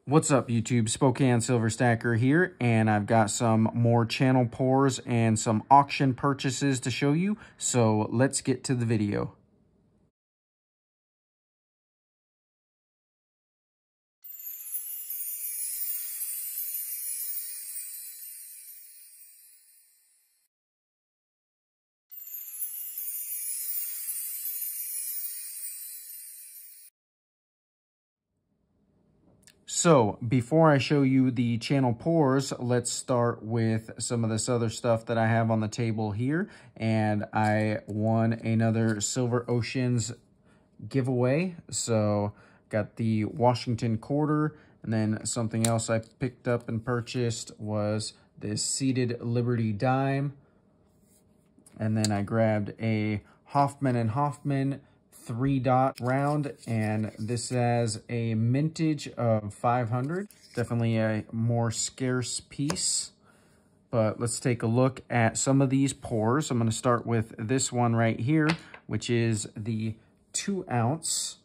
What's up, YouTube? SpokaneSilverStacker here, and I've got some more channel pours and some auction purchases to show you, so let's get to the video. So, before I show you the channel pours, let's start with some of this other stuff that I have on the table here. And I won another Silver Oceans giveaway. So, got the Washington quarter, and then something else I picked up and purchased was this Seated Liberty dime. And then I grabbed a Hoffman & Hoffman 3-dot round, and this has a mintage of 500. Definitely a more scarce piece. But let's take a look at some of these pours. I'm going to start with this one right here, which is the 2-ounce.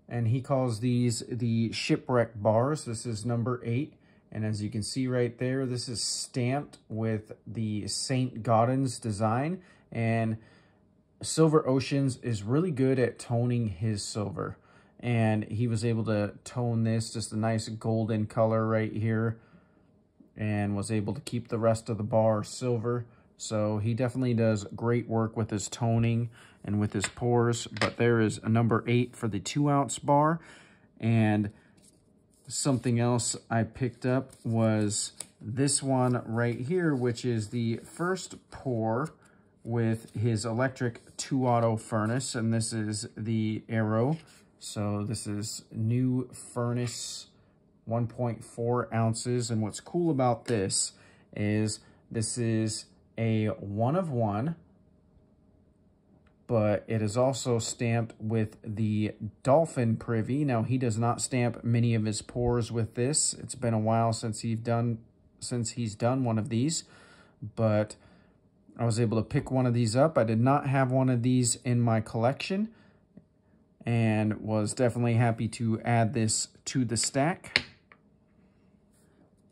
And he calls these the shipwreck bars. This is number 8. And as you can see right there, this is stamped with the St. Gaudens design. And Silver Oceans is really good at toning his silver. And he was able to tone this just a nice golden color right here. And was able to keep the rest of the bar silver. So he definitely does great work with his toning and with his pours. But there is a number 8 for the 2-ounce bar. And something else I picked up was this one right here, which is the first pour with his electric 2-auto furnace. And this is the Arrow. So this is new furnace, 1.4 ounces. And what's cool about this is a 1 of 1. But it is also stamped with the Dolphin Privy. Now, he does not stamp many of his pours with this. It's been a while since he's done one of these, but I was able to pick one of these up. I did not have one of these in my collection and was definitely happy to add this to the stack.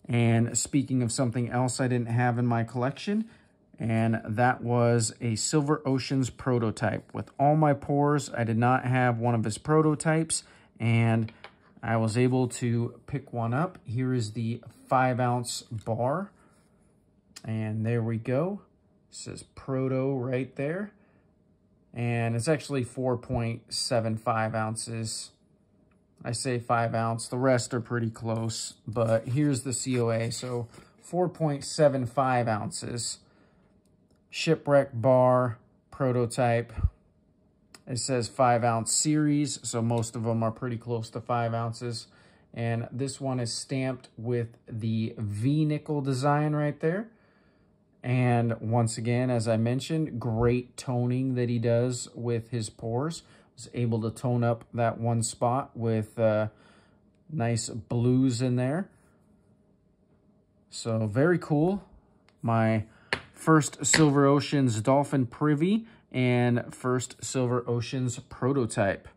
And speaking of something else I didn't have in my collection, and that was a Silver Oceans prototype. With all my pours, I did not have one of his prototypes, and I was able to pick one up. Here is the 5-ounce bar, and there we go. It says Proto right there, and it's actually 4.75 ounces. I say 5 ounce, the rest are pretty close, but here's the COA, so 4.75 ounces. Shipwreck bar prototype. It says 5-ounce series, so most of them are pretty close to 5 ounces. And this one is stamped with the V-nickel design right there. And once again, as I mentioned, great toning that he does with his pours. Was able to tone up that one spot with nice blues in there. So very cool. My first Silver Oceans Dolphin Privy and first Silver Oceans prototype.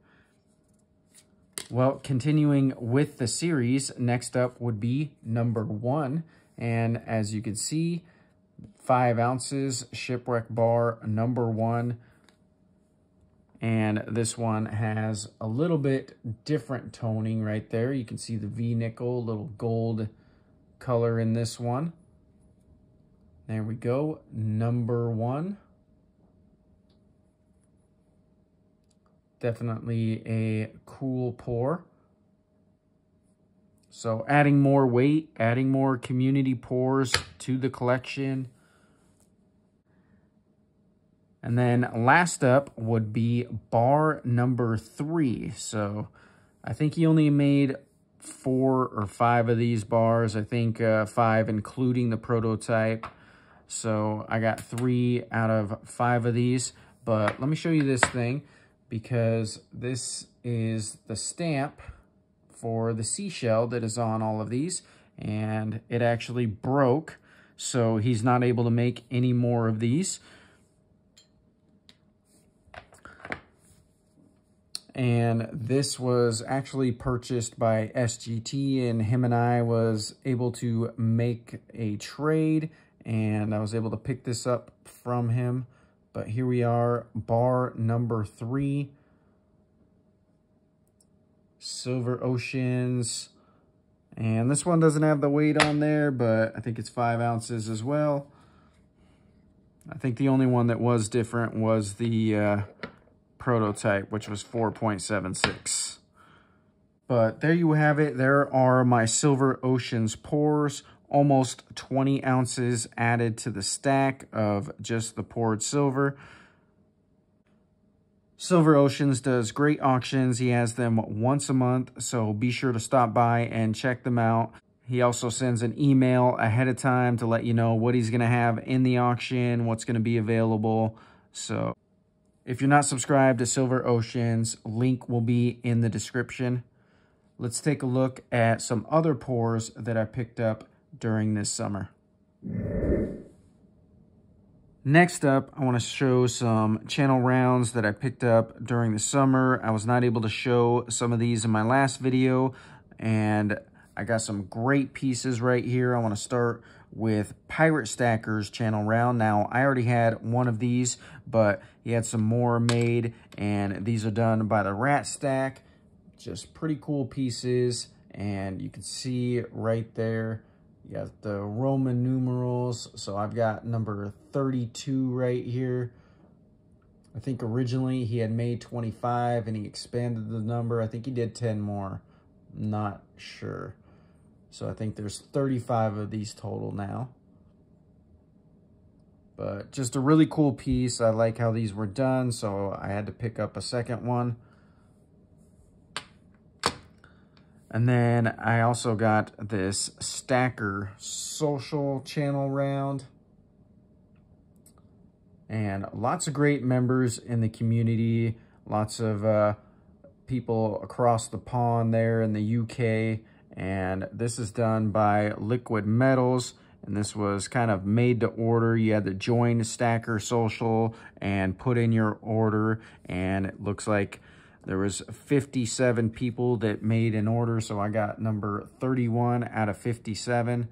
Well, continuing with the series, next up would be number 1. And as you can see, 5 ounces, shipwreck bar, number 1. And this one has a little bit different toning right there. You can see the V-nickel, little gold color in this one. There we go, number 1. Definitely a cool pour. So adding more weight, adding more community pours to the collection. And then last up would be bar number 3. So I think he only made 4 or 5 of these bars. I think 5 including the prototype. So I got 3 out of 5 of these. But let me show you this thing, because this is the stamp for the seashell that is on all of these. And it actually broke, so he's not able to make any more of these. And this was actually purchased by SGT, and him and I was able to make a trade, and I was able to pick this up from him. But here we are, bar number 3, Silver Oceans. And this one doesn't have the weight on there, but I think it's 5 ounces as well. I think the only one that was different was the prototype, which was 4.76. But there you have it. There are my Silver Oceans pours. Almost 20 ounces added to the stack of just the poured silver. Silver Oceans does great auctions. He has them once a month, so be sure to stop by and check them out. He also sends an email ahead of time to let you know what he's going to have in the auction, what's going to be available. So if you're not subscribed to Silver Oceans, link will be in the description. Let's take a look at some other pours that I picked up during this summer. Next up, I want to show some channel rounds that I picked up during the summer. I was not able to show some of these in my last video, and I got some great pieces right here. I want to start with Pirate Stacker's channel round. Now, I already had one of these, but he had some more made, and these are done by the Rat Stack. Just pretty cool pieces, and you can see right there, you got the Roman numerals. So I've got number 32 right here. I think originally he had made 25 and he expanded the number. I think he did 10 more. Not sure. So I think there's 35 of these total now. But just a really cool piece. I like how these were done, so I had to pick up a second one. And then I also got this Stacker social channel round. And lots of great members in the community. Lots of people across the pond there in the UK. And this is done by Liquid Metals. And this was kind of made to order. You had to join Stacker Social and put in your order. And it looks like there was 57 people that made an order, so I got number 31 out of 57.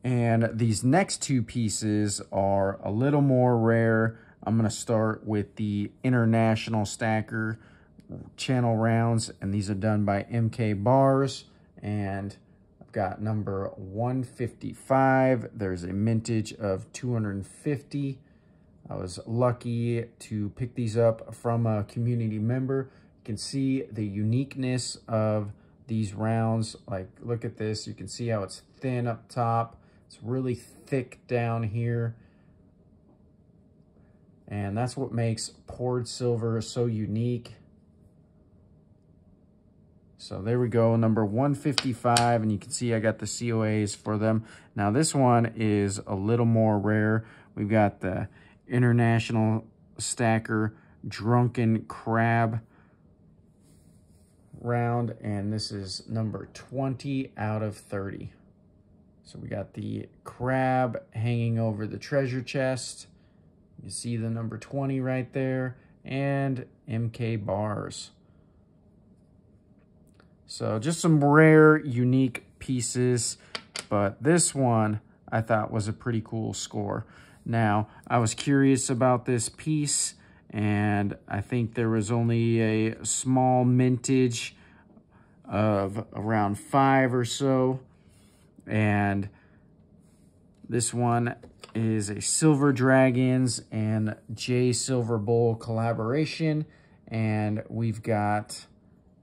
And these next two pieces are a little more rare. I'm going to start with the International Stacker channel rounds, and these are done by MK Bars. And I've got number 155. There's a mintage of 250. I was lucky to pick these up from a community member. You can see the uniqueness of these rounds. Like, look at this. You can see how it's thin up top. It's really thick down here. And that's what makes poured silver so unique. So there we go, number 155, and you can see I got the COAs for them. Now this one is a little more rare. We've got the International Stacker Drunken Crab round, and this is number 20 out of 30. So we got the crab hanging over the treasure chest. You see the number 20 right there, and MK Bars. So just some rare, unique pieces, but this one I thought was a pretty cool score. Now, I was curious about this piece, and I think there was only a small mintage of around 5 or so. And this one is a Silver Dragons and J Silver Bowl collaboration. And we've got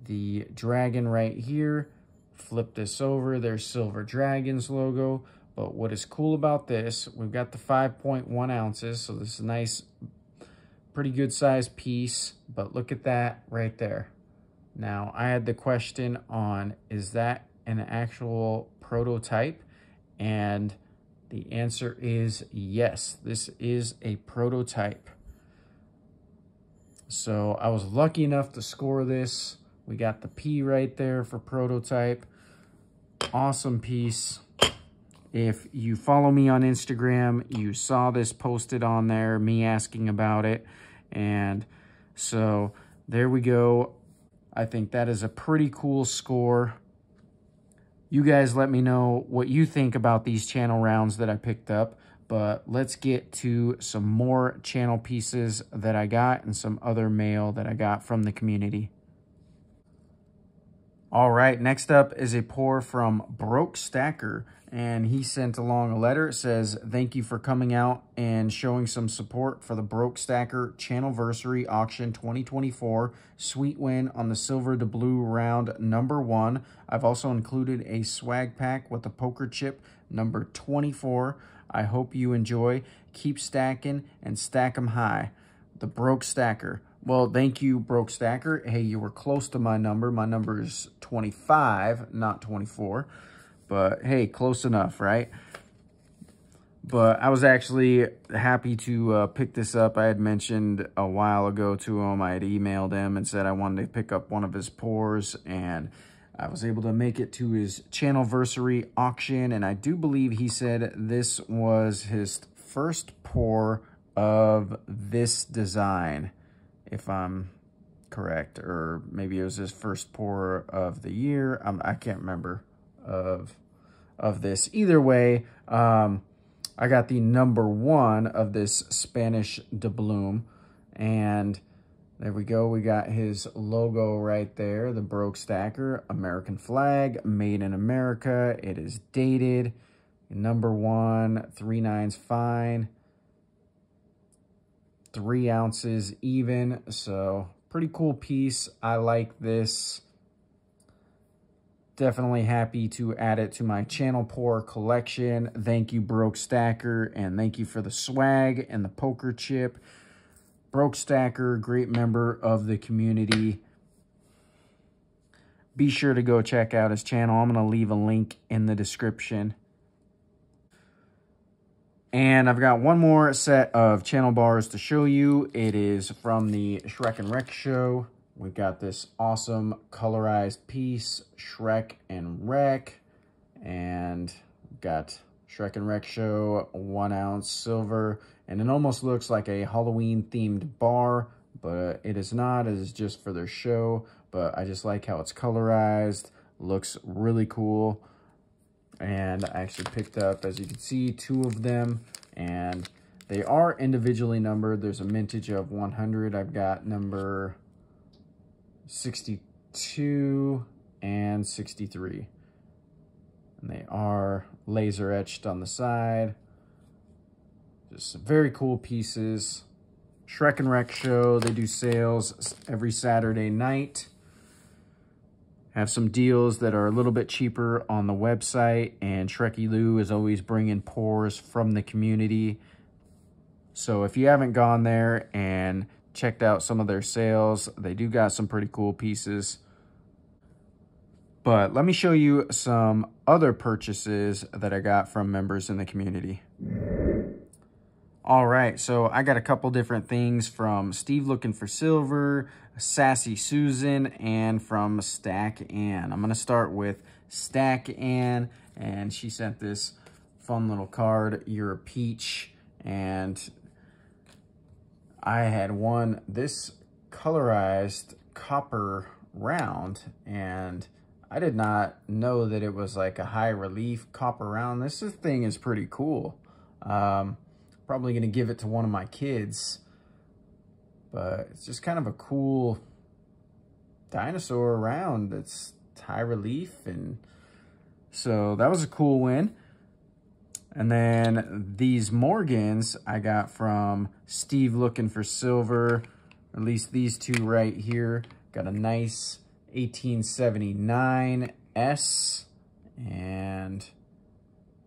the dragon right here. Flip this over, there's Silver Dragons logo. But what is cool about this, we've got the 5.1 ounces, so this is a nice, pretty good sized piece, but look at that right there. Now, I had the question on, is that an actual prototype? And the answer is yes, this is a prototype. So I was lucky enough to score this. We got the P right there for prototype. Awesome piece. If you follow me on Instagram, you saw this posted on there, me asking about it. And so there we go. I think that is a pretty cool score. You guys let me know what you think about these channel rounds that I picked up. But let's get to some more channel pieces that I got and some other mail that I got from the community. All right, next up is a pour from Broke Stacker, and he sent along a letter. It says, thank you for coming out and showing some support for the Broke Stacker Channelversary Auction 2024. Sweet win on the silver to blue round number 1. I've also included a swag pack with the poker chip number 24. I hope you enjoy. Keep stacking and stack 'em high. The Broke Stacker. Well, thank you, Broke Stacker. Hey, you were close to my number. My number is 25, not 24. But hey, close enough, right? But I was actually happy to pick this up. I had mentioned a while ago to him. I had emailed him and said I wanted to pick up one of his pours, and I was able to make it to his Channelversary auction. And I do believe he said this was his first pour of this design, if I'm correct, or maybe it was his first pour of the year. I can't remember of this. Either way, I got the number 1 of this Spanish doubloon, and there we go. We got his logo right there, the Broke Stacker, American flag, made in America. It is dated. Number 1, 3 nines fine. 3 ounces even, so pretty cool piece. I like this. Definitely happy to add it to my channel pour collection. Thank you, Broke Stacker, and thank you for the swag and the poker chip. Broke Stacker, great member of the community. Be sure to go check out his channel. I'm going to leave a link in the description. And I've got one more set of channel bars to show you. It is from the Shrek and Wreck show. We've got this awesome colorized piece, Shrek and Wreck. And we've got Shrek and Wreck show, 1 ounce silver. And it almost looks like a Halloween themed bar, but it is not. It is just for their show. But I just like how it's colorized. Looks really cool. And I actually picked up, as you can see, 2 of them, and they are individually numbered. There's a mintage of 100. I've got number 62 and 63. And they are laser etched on the side. Just some very cool pieces. Shrek and Wreck show, they do sales every Saturday night. Have some deals that are a little bit cheaper on the website, and Shreky Lou is always bringing pours from the community. So if you haven't gone there and checked out some of their sales, they do got some pretty cool pieces. But let me show you some other purchases that I got from members in the community. All right, so I got a couple different things from Steve Looking for Silver, Sassy Susan, and from Stack Ann. I'm going to start with Stack Ann, and she sent this fun little card, You're a Peach, and I had won this colorized copper round, and I did not know that it was like a high relief copper round. This thing is pretty cool. Probably going to give it to one of my kids, but it's just kind of a cool dinosaur round that's high relief, and so that was a cool win. And then these Morgans I got from Steve Looking for Silver, or at least these 2 right here. Got a nice 1879 S, and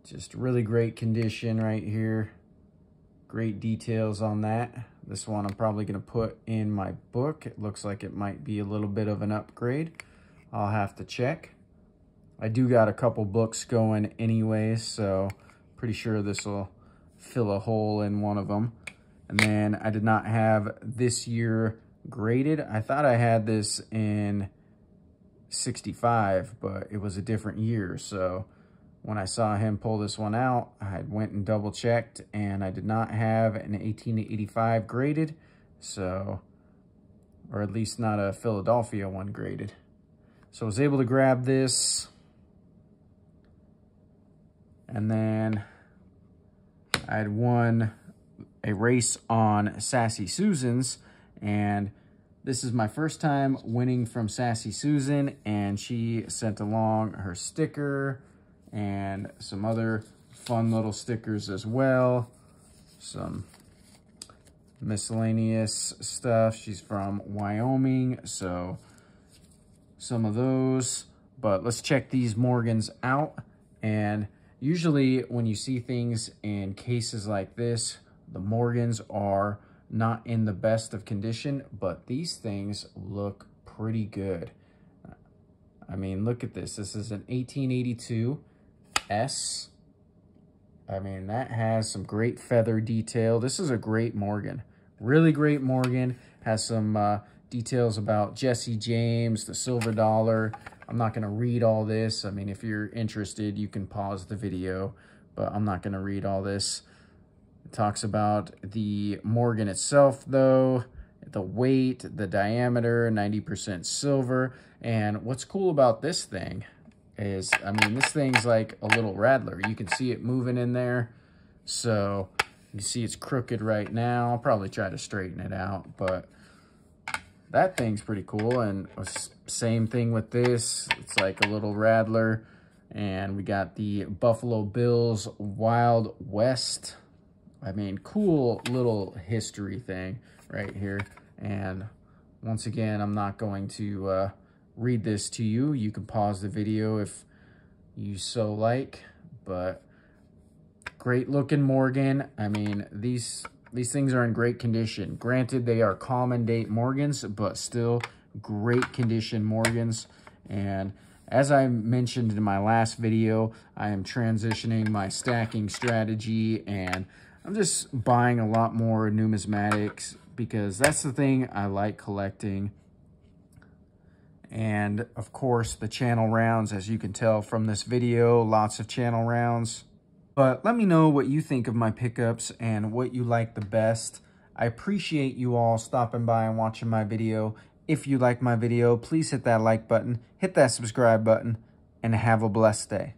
just really great condition right here. Great details on that. This one I'm probably going to put in my book. It looks like it might be a little bit of an upgrade. I'll have to check. I do got a couple books going anyways, so pretty sure this will fill a hole in one of them. And then I did not have this year graded. I thought I had this in 65, but it was a different year, so when I saw him pull this one out, I went and double checked, and I did not have an 1885 graded, so, or at least not a Philadelphia one graded. So I was able to grab this, and then I had won a race on Sassy Susan's, and this is my first time winning from Sassy Susan, and she sent along her sticker and some other fun little stickers as well. Some miscellaneous stuff. She's from Wyoming, so some of those. But let's check these Morgans out. And usually when you see things in cases like this, the Morgans are not in the best of condition, but these things look pretty good. I mean, look at this. This is an 1882 S. I mean, that has some great feather detail. This is a great Morgan. Really great Morgan. Has some details about Jesse James, the silver dollar. I'm not going to read all this. I mean, if you're interested, you can pause the video, but I'm not going to read all this. It talks about the Morgan itself, though, the weight, the diameter, 90% silver. And what's cool about this thing is, I mean, this thing's like a little rattler. You can see it moving in there. So you see it's crooked right now. I'll probably try to straighten it out, but that thing's pretty cool. And same thing with this. It's like a little rattler. And we got the Buffalo Bills Wild West. I mean, cool little history thing right here. And once again, I'm not going to read this to you. You can pause the video if you so like, but great looking Morgan. I mean, these things are in great condition. Granted, they are common date Morgans, but still great condition Morgans. And as I mentioned in my last video, I am transitioning my stacking strategy, and I'm just buying a lot more numismatics because that's the thing I like collecting. And of course, the channel rounds, as you can tell from this video, lots of channel rounds. But let me know what you think of my pickups and what you like the best. I appreciate you all stopping by and watching my video. If you like my video, please hit that like button, hit that subscribe button, and have a blessed day.